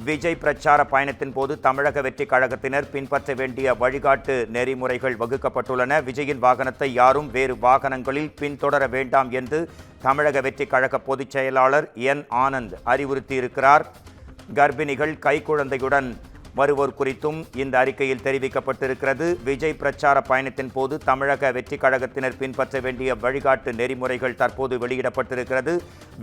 விஜய் பிரச்சார பயணத்தின் போது தமிழக வெற்றி கழகத்தினர் பின்பற்ற வேண்டிய வழிகாட்டு நெறிமுறைகள் வகுக்கப்பட்டுள்ளன. விஜயின் வாகனத்தை யாரும் வேறு வாகனங்களில் பின்தொடர வேண்டாம் என்று தமிழக வெற்றி கழக பொதுச் செயலாளர் என் ஆனந்த் அறிவுறுத்தியிருக்கிறார். கர்ப்பிணிகள் கைக்குழந்தையுடன் வருவோர் குறித்தும் இந்த அறிக்கையில் தெரிவிக்கப்பட்டிருக்கிறது. விஜய் பிரச்சார பயணத்தின் போது தமிழக வெற்றி கழகத்தினர் பின்பற்ற வேண்டிய வழிகாட்டு நெறிமுறைகள் தற்போது வெளியிடப்பட்டிருக்கிறது.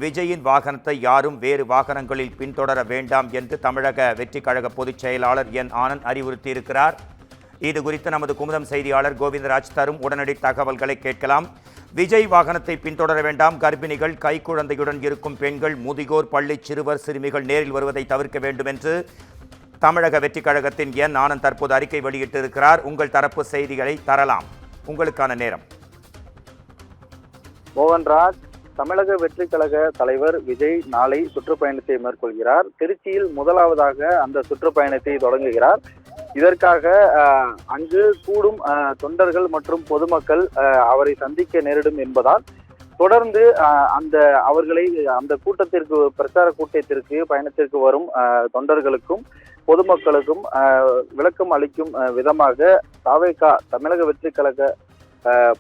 விஜயின் வாகனத்தை யாரும் வேறு வாகனங்களில் பின்தொடர வேண்டாம் என்று தமிழக வெற்றி கழக பொதுச் செயலாளர் என் ஆனந்த் அறிவுறுத்தியிருக்கிறார். இது குறித்து நமது குமுதம் செய்தியாளர் கோவிந்தராஜ் தரும் உடனடி தகவல்களை கேட்கலாம். விஜய் வாகனத்தை பின்தொடர வேண்டாம், கர்ப்பிணிகள் கைக்குழந்தையுடன் இருக்கும் பெண்கள், முதியோர், பள்ளி சிறுவர் சிறுமிகள் நேரில் வருவதை தவிர்க்க வேண்டும் என்று தமிழக வெற்றி கழகத்தின் என் ஆனந்த் தற்போது அறிக்கை வெளியிட்டிருக்கிறார். உங்கள் தரப்பு செய்திகளை தரலாம். உங்களுக்கான நேரம். மோகன்ராஜ், தமிழக வெற்றி கழக தலைவர் விஜய் நாளை சுற்றுப்பயணத்தை மேற்கொள்கிறார். திருச்சியில் முதலாவதாக அந்த சுற்றுப்பயணத்தை தொடங்குகிறார். இதற்காக அங்கு கூடும் தொண்டர்கள் மற்றும் பொதுமக்கள் அவரை சந்திக்க நேரிடும் என்பதால் தொடர்ந்து அவர்களை அந்த கூட்டத்திற்கு, பிரச்சார கூட்டத்திற்கு, பயணத்திற்கு வரும் தொண்டர்களுக்கும் பொதுமக்களுக்கும் விளக்கம் அளிக்கும் விதமாக தாவேகா தமிழக வெற்றி கழக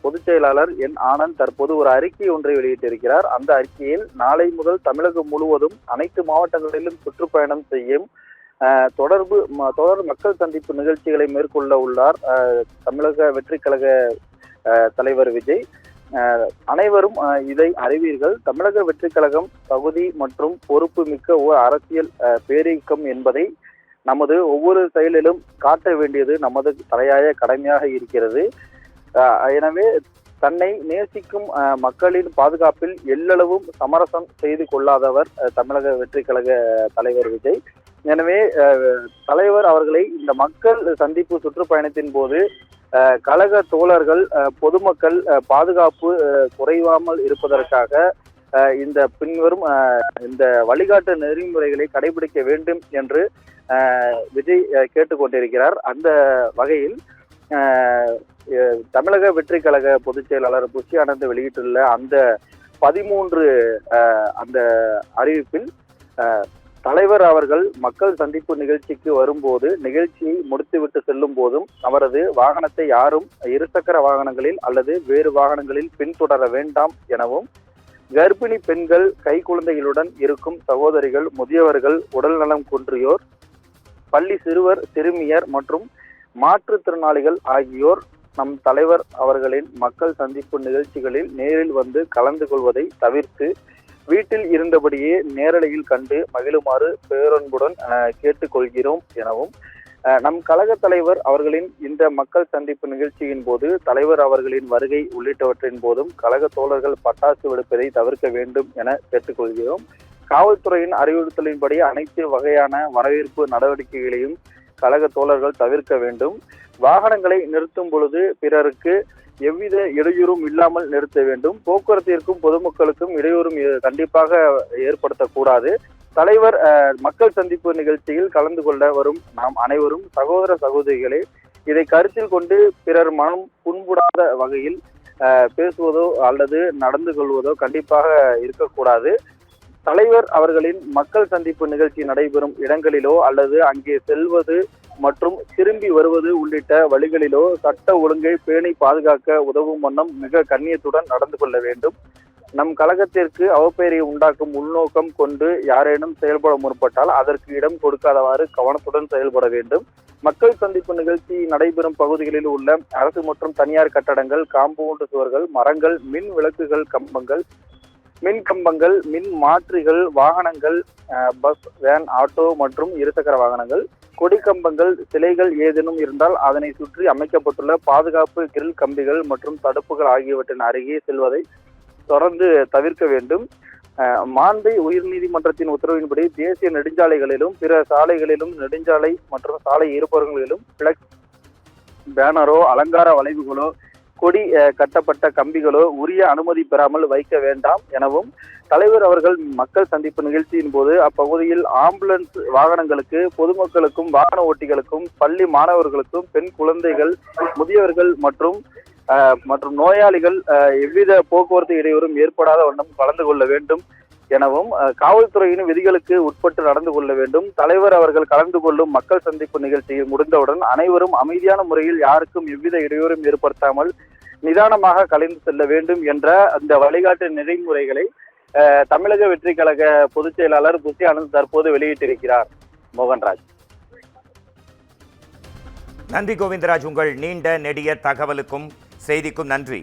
பொதுச் செயலாளர் என் ஆனந்த் தற்போது ஒரு அறிக்கை ஒன்றை வெளியிட்டிருக்கிறார். அந்த அறிக்கையில் நாளை முதல் தமிழகம் முழுவதும் அனைத்து மாவட்டங்களிலும் சுற்றுப்பயணம் செய்யும் தொடர் மக்கள் சந்திப்பு நிகழ்ச்சிகளை மேற்கொள்ள உள்ளார் தமிழக வெற்றி கழக தலைவர் விஜய். அனைவரும் இதை அறிவீர்கள். தமிழக வெற்றி கழகம் தகுதி மற்றும் பொறுப்பு மிக்க ஓர் அரசியல் பேரியக்கம் என்பதை நமது ஒவ்வொரு செயலிலும் காட்ட வேண்டியது நமது தலையாய கடமையாக இருக்கிறது. எனவே தன்னை நேசிக்கும் மக்களின் பாதுகாப்பில் எல்லளவும் சமரசம் செய்து கொள்ளாதவர் தமிழக வெற்றி கழக தலைவர் விஜய். எனவே தலைவர் அவர்களை இந்த மக்கள் சந்திப்பு சுற்றுப்பயணத்தின் போது கழக தோழர்கள், பொதுமக்கள் பாதுகாப்பு குறைவாமல் இருப்பதற்காக இந்த பின்வரும் இந்த வழிகாட்டு நெறிமுறைகளை கடைபிடிக்க வேண்டும் என்று விஜய் கேட்டுக்கொண்டிருக்கிறார். அந்த வகையில் தமிழக வெற்றி கழக பொதுச் செயலாளர் புஷி ஆனந்த் வெளியிட்டுள்ள அந்த 13 அந்த அறிவிப்பில் தலைவர் அவர்கள் மக்கள் சந்திப்பு நிகழ்ச்சிக்கு வரும்போது, நிகழ்ச்சியை முடித்துவிட்டு செல்லும் போதும் அவரது வாகனத்தை யாரும் இருசக்கர வாகனங்களில் அல்லது வேறு வாகனங்களில் பின்தொடர வேண்டாம் எனவும், கர்ப்பிணி பெண்கள், கைக்குழந்தைகளுடன் இருக்கும் சகோதரிகள், முதியவர்கள், உடல்நலம் குன்றியோர், பள்ளி சிறுவர் சிறுமியர் மற்றும் மாற்றுத்திறனாளிகள் ஆகியோர் நம் தலைவர் அவர்களின் மக்கள் சந்திப்பு நிகழ்ச்சிகளில் நேரில் வந்து கலந்து கொள்வதை தவிர்த்து வீட்டில் இருந்தபடியே நேரலையில் கண்டு மகிழுமாறு பேரன்புடன் கேட்டுக்கொள்கிறோம் எனவும், நம் கழக தலைவர் அவர்களின் இந்த மக்கள் சந்திப்பு நிகழ்ச்சியின் போது தலைவர் அவர்களின் வருகை உள்ளிட்டவற்றின் போதும் கழக தோழர்கள் பட்டாசு வெடிப்பதை தவிர்க்க வேண்டும் என கேட்டுக்கொள்கிறோம். காவல்துறையின் அறிவுறுத்தலின்படி அனைத்து வகையான வரவேற்பு நடவடிக்கைகளையும் கழக தோழர்கள் தவிர்க்க வேண்டும். வாகனங்களை நிறுத்தும் பொழுது பிறருக்கு எவ்வித இடையூறும் இல்லாமல் நிறுத்த வேண்டும். போக்குவரத்திற்கும் பொதுமக்களுக்கும் இடையூறும் கண்டிப்பாக ஏற்படுத்தக்கூடாது. தலைவர் மக்கள் சந்திப்பு நிகழ்ச்சியில் கலந்து கொள்ள வரும் நாம் அனைவரும் சகோதர சகோதரிகளே, இதை கருத்தில் கொண்டு பிறர் மனம் புண்படாத வகையில் பேசுவதோ அல்லது நடந்து கொள்வதோ கண்டிப்பாக இருக்கக்கூடாது. தலைவர் அவர்களின் மக்கள் சந்திப்பு நிகழ்ச்சி நடைபெறும் இடங்களிலோ அல்லது அங்கே செல்வது மற்றும் திரும்பி வருவது உள்ளிட்ட வழிகளிலோ சட்ட ஒழுங்கை பேணி பாதுகாக்க உதவும் வண்ணம் மிக கண்ணியத்துடன் நடந்து கொள்ள வேண்டும். நம் கழகத்திற்கு அவப்பெயரை உண்டாக்கும் உள்நோக்கம் கொண்டு யாரேனும் செயல்பட முற்பட்டால் அதற்கு இடம் கொடுக்காதவாறு கவனத்துடன் செயல்பட வேண்டும். மக்கள் சந்திப்பு நிகழ்ச்சி நடைபெறும் பகுதிகளில் உள்ள அரசு மற்றும் தனியார் கட்டடங்கள், காம்பவுண்டு சுவர்கள், மரங்கள், மின் விளக்குகள், மின் கம்பங்கள், மின் மாற்றிகள், வாகனங்கள், பஸ், வேன், ஆட்டோ மற்றும் இருசக்கர வாகனங்கள், கொடி கம்பங்கள், சிலைகள் ஏதேனும் இருந்தால் அதனை சுற்றி அமைக்கப்பட்டுள்ள பாதுகாப்பு கிரில் கம்பிகள் மற்றும் தடுப்புகள் ஆகியவற்றின் அருகே செல்வதை தொடர்ந்து தவிர்க்க வேண்டும். மாண்பை உயர்நீதிமன்றத்தின் உத்தரவின்படி தேசிய நெடுஞ்சாலைகளிலும் பிற சாலைகளிலும், நெடுஞ்சாலை மற்றும் சாலை இருபுறங்களிலும் பிளக்ஸ், பேனரோ, அலங்கார வளைவுகளோ, கொடி கட்டப்பட்ட கம்பிகளோ உரிய அனுமதி பெறாமல் வைக்க வேண்டாம் எனவும், தலைவர் அவர்கள் மக்கள் சந்திப்பு நிகழ்ச்சியின் போது அப்பகுதியில் ஆம்புலன்ஸ் வாகனங்களுக்கு, பொதுமக்களுக்கும், வாகன ஓட்டிகளுக்கும், பள்ளி மாணவர்களுக்கும், பெண் குழந்தைகள், முதியவர்கள் மற்றும் நோயாளிகள் எவ்வித போக்குவரத்து இடையூறும் ஏற்படாத வண்ணம் கலந்து கொள்ள வேண்டும். எனவும் காவல்துறையின் விதிகளுக்கு உட்பட்டு நடந்து கொள்ள வேண்டும். தலைவர் அவர்கள் கலந்து கொள்ளும் மக்கள் சந்திப்பு நிகழ்ச்சியில் முடிந்தவுடன் அனைவரும் அமைதியான முறையில் யாருக்கும் எவ்வித இடையூறும் ஏற்படுத்தாமல் நிதானமாக கலைந்து செல்ல வேண்டும் என்ற அந்த வழிகாட்டு நெறிமுறைகளை தமிழக வெற்றி கழக பொதுச் செயலாளர் புஷி ஆனந்த் தற்போது வெளியிட்டிருக்கிறார். மோகன்ராஜ். நன்றி கோவிந்தராஜ், உங்கள் நீண்ட நெடிய தகவலுக்கும் செய்திக்கும் நன்றி.